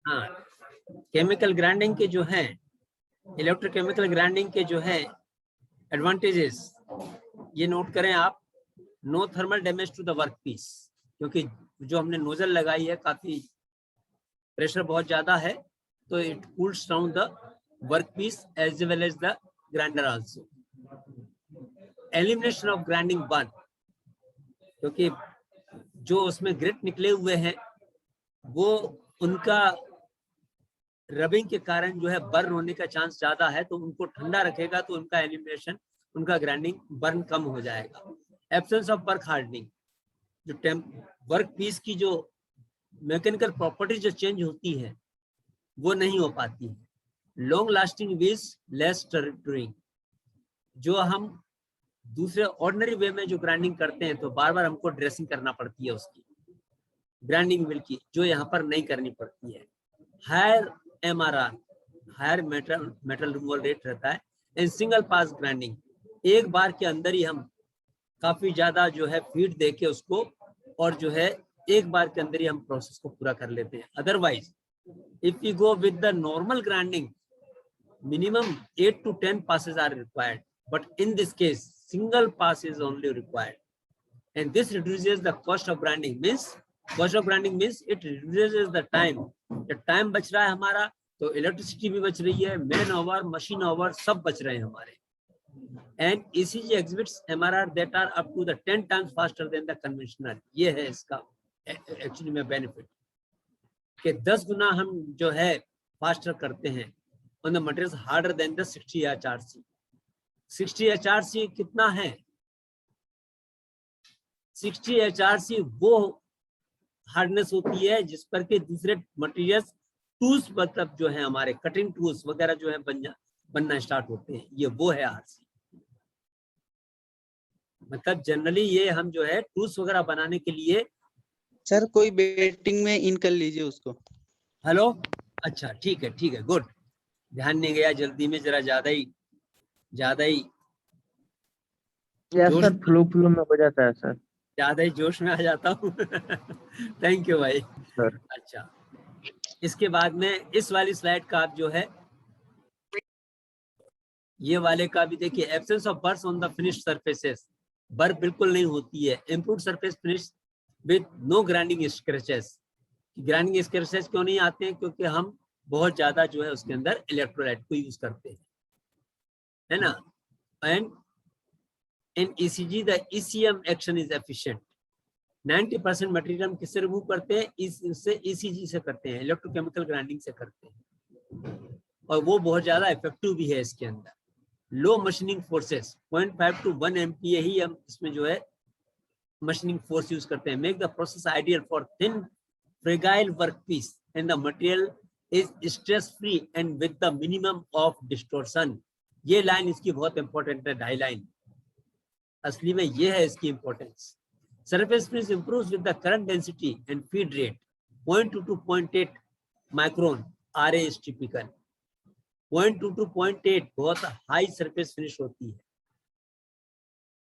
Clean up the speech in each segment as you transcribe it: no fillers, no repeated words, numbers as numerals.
हाँ, chemical grinding के जो है, इलेक्ट्रोकेमिकल ग्राइंडिंग के जो है एडवांटेजेस, ये नोट करें आप। No thermal damage to the work piece, क्योंकि जो हमने नोजल लगाई है काफी प्रेशर बहुत ज्यादा है, तो it cools down the work piece as well as the grinder also. Elimination of grinding burn, क्योंकि जो उसमें ग्रिट निकले हुए हैं वो उनका रबिंग के कारण जो है बर्न होने का चांस ज्यादा है, तो उनको ठंडा रखेगा तो उनका एलिमिनेशन, उनका ग्राइंडिंग बर्न कम हो जाएगा। एब्सेंस ऑफ वर्क हार्डनिंग, जो वर्क पीस की जो मैकेनिकल प्रॉपर्टी जो चेंज होती है वो नहीं हो पाती है। लॉन्ग लास्टिंग व्हील्स, लेस ड्रिंग, जो हम दूसरे ऑर्डिनरी वे में जो ग्राइंडिंग करते हैं तो बार बार हमको ड्रेसिंग करना पड़ती है उसकी ग्राइंडिंग व्हील की, जो यहाँ पर नहीं करनी पड़ती है। Higher MRR, higher metal removal rate रहता है। एंड सिंगल पास ग्राइंडिंग, एक बार के अंदर ही हम काफी ज्यादा जो है फीड देके उसको, और जो है एक बार के अंदर ही हम प्रोसेस को पूरा कर लेते हैं। Otherwise if you go with the normal grinding, minimum 8 to 10 passes are required, but in this case single pass is only required, and this reduces the cost of grinding. Means it reduces the time. The time बच रहा है हमारा, तो electricity भी बच रही है, man our, machine our सब बच रहे हैं हमारे। and ECG exhibits MRR that are up to the 10 times faster than the conventional. ये है इसका एक्चुअली में बेनिफिट, कि 10 गुना हम जो है फास्टर करते हैं on the materials harder than the 60 HRC. 60 HRC कितना है? 60 HRC वो हार्डनेस होती है जिस पर के दूसरे मटेरियल्स, टूल्स मतलब जो है हमारे कटिंग टूल्स वगैरह जो है बनना स्टार्ट होते हैं, ये वो है RC। मतलब जनरली ये हम जो है टूल्स वगैरह बनाने के लिए। सर कोई बेटिंग में इन कर लीजिए उसको। हेलो, अच्छा ठीक है, गुड। ध्यान नहीं गया, जल्दी में जरा ज्यादा ही सर फ्लो में हो जाता है सर, ज्यादा ही जोश में आ जाता हूँ। थैंक यू भाई सर। अच्छा, इसके बाद में इस वाली स्लाइड का आप जो है ये वाले का भी देखिए। Absence of burrs on the finished surfaces, बर्फ बिल्कुल नहीं होती है। Improved surface finish with no grinding scratches. Grinding scratches क्यों नहीं आते हैं? क्योंकि हम बहुत ज्यादा जो है उसके अंदर इलेक्ट्रोलाइट को यूज करते हैं, है ना। And in ECG the ECM action is efficient. 90% material हम किससे रिमूव करते हैं? इससे ECG से करते हैं, इलेक्ट्रोकेमिकल ग्राइंडिंग से करते हैं, और वो बहुत ज्यादा इफेक्टिव भी है इसके अंदर। Low machining forces, 0.5 to 1 MPa ही हम इसमें जो है मशीनिंग फोर्स यूज करते हैं। Make the process ideal for thin fragile work piece and the material is stress free and with the minimum of distortion. ये लाइन इसकी बहुत इंपॉर्टेंट है, ढाई लाइन असली में ये है इसकी importance. Surface finish improves with the current density and feed rate. 0.2 to 0.8 micron RA is typical. 0.2 to 0.8 बहुत हाई सरफेस फिनिश होती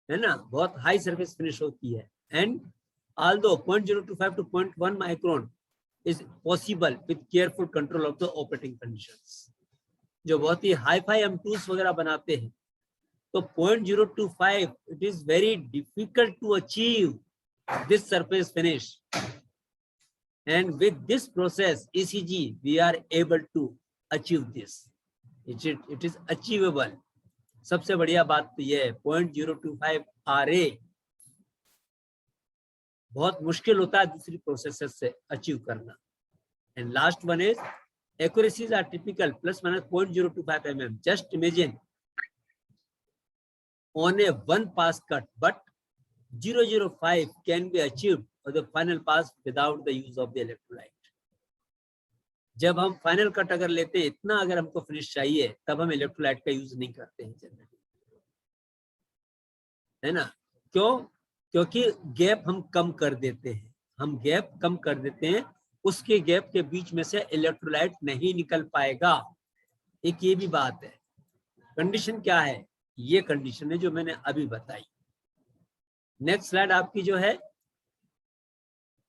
है ना, बहुत हाई सरफेस फिनिश होती है। And although 0.025 to 0.1 micron is possible with careful control of the operating conditions। जो बहुत ही hi fi हम टूल्स वगैरह बनाते हैं तो 0.025 it is very difficult to achieve this surface finish, and with this process ECG we are able to achieve this. It is achievable। सबसे बढ़िया बात तो ये है 0.025 RA बहुत मुश्किल होता है दूसरी प्रोसेसेस से अचीव करना। And last one is accuracies are typical plus minus 0.025 mm. Just imagine on a one pass cut, but 0.005 can be achieved for the final pass without the use of the electrolyte। जब हम final cut अगर लेते हैं, इतना अगर हमको finish चाहिए, तब हम इलेक्ट्रोलाइट का यूज नहीं करते हैं जनरली, है ना। क्यों? क्योंकि गैप हम कम कर देते हैं, उसके गैप के बीच में से इलेक्ट्रोलाइट नहीं निकल पाएगा। एक ये भी बात है। कंडीशन क्या है? ये कंडीशन है जो मैंने अभी बताई। नेक्स्ट स्लाइड आपकी जो है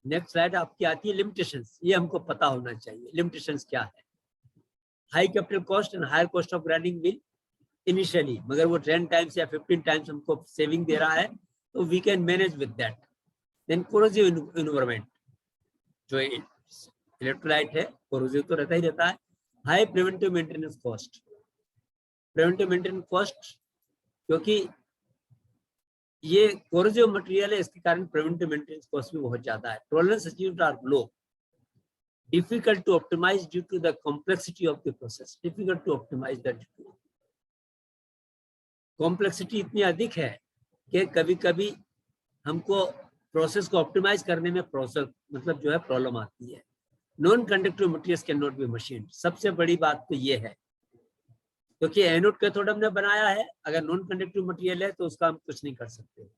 नेक्स्ट स्लाइड आपकी आती है लिमिटेशंस। ये हमको पता होना चाहिए लिमिटेशंस क्या है। High capital cost and higher cost of grinding mill initially, मगर वो 10 टाइम्स या 15 टाइम्स हमको सेविंग दे रहा है तो we can manage with that. Then corrosive environment, जो इलेक्ट्रोलाइट है कोरोसिव तो रहता ही रहता है। High preventive maintenance cost, preventive maintenance cost क्योंकि ये कोरोसिव मटेरियल है, इसके कारण प्रिवेंटिव मेंटेनेंस कॉस्ट भी बहुत ज्यादा है। Tolerance achieved are low, difficult to optimize due to the complexity of the process, difficult to optimize that complexity इतनी अधिक है कि कभी कभी हमको प्रोसेस को ऑप्टिमाइज करने में प्रोसेस मतलब जो है प्रॉब्लम आती है। Non conductive materials can not be machined, सबसे बड़ी बात तो ये है क्योंकि एनोड कैथोड हमने बनाया है, अगर नॉन कंडक्टिव मटेरियल है तो उसका हम कुछ नहीं कर सकते।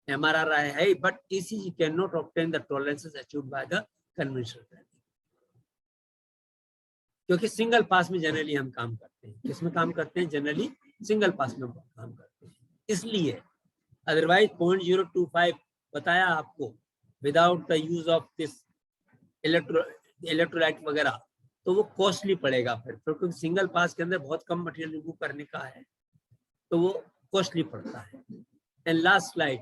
MRR है but ECG can not obtain the tolerances achieved by the conventional grinding, क्योंकि सिंगल पास में जनरली हम काम करते हैं। किसमें काम करते हैं? जनरली सिंगल पास में काम करते हैं, इसलिए अदरवाइज 0.025 बताया आपको without the use of this electrolyte वगैरह तो वो कॉस्टली पड़ेगा फिर क्योंकि सिंगल पास के अंदर बहुत कम मटेरियल रिमूव करने का है तो वो कॉस्टली पड़ता है। एंड लास्ट स्लाइड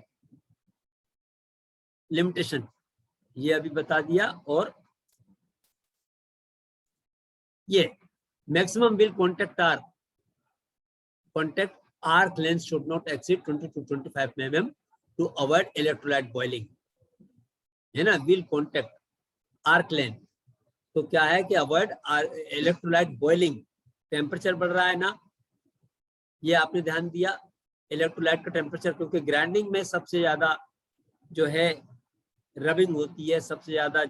लिमिटेशन, ये अभी बता दिया। और ये maximum will contact arc length should not exceed 20 to 25 mm to avoid electrolyte boiling, है ना। will contact arc length तो क्या है कि अवॉइड इलेक्ट्रोलाइट बॉइलिंग। टेम्परेचर बढ़ रहा है ना, ये आपने ध्यान दिया इलेक्ट्रोलाइट का टेम्परेचर, क्योंकि ग्राइंडिंग में सबसे ज्यादा जो है रबिंग होती है, सबसे ज्यादा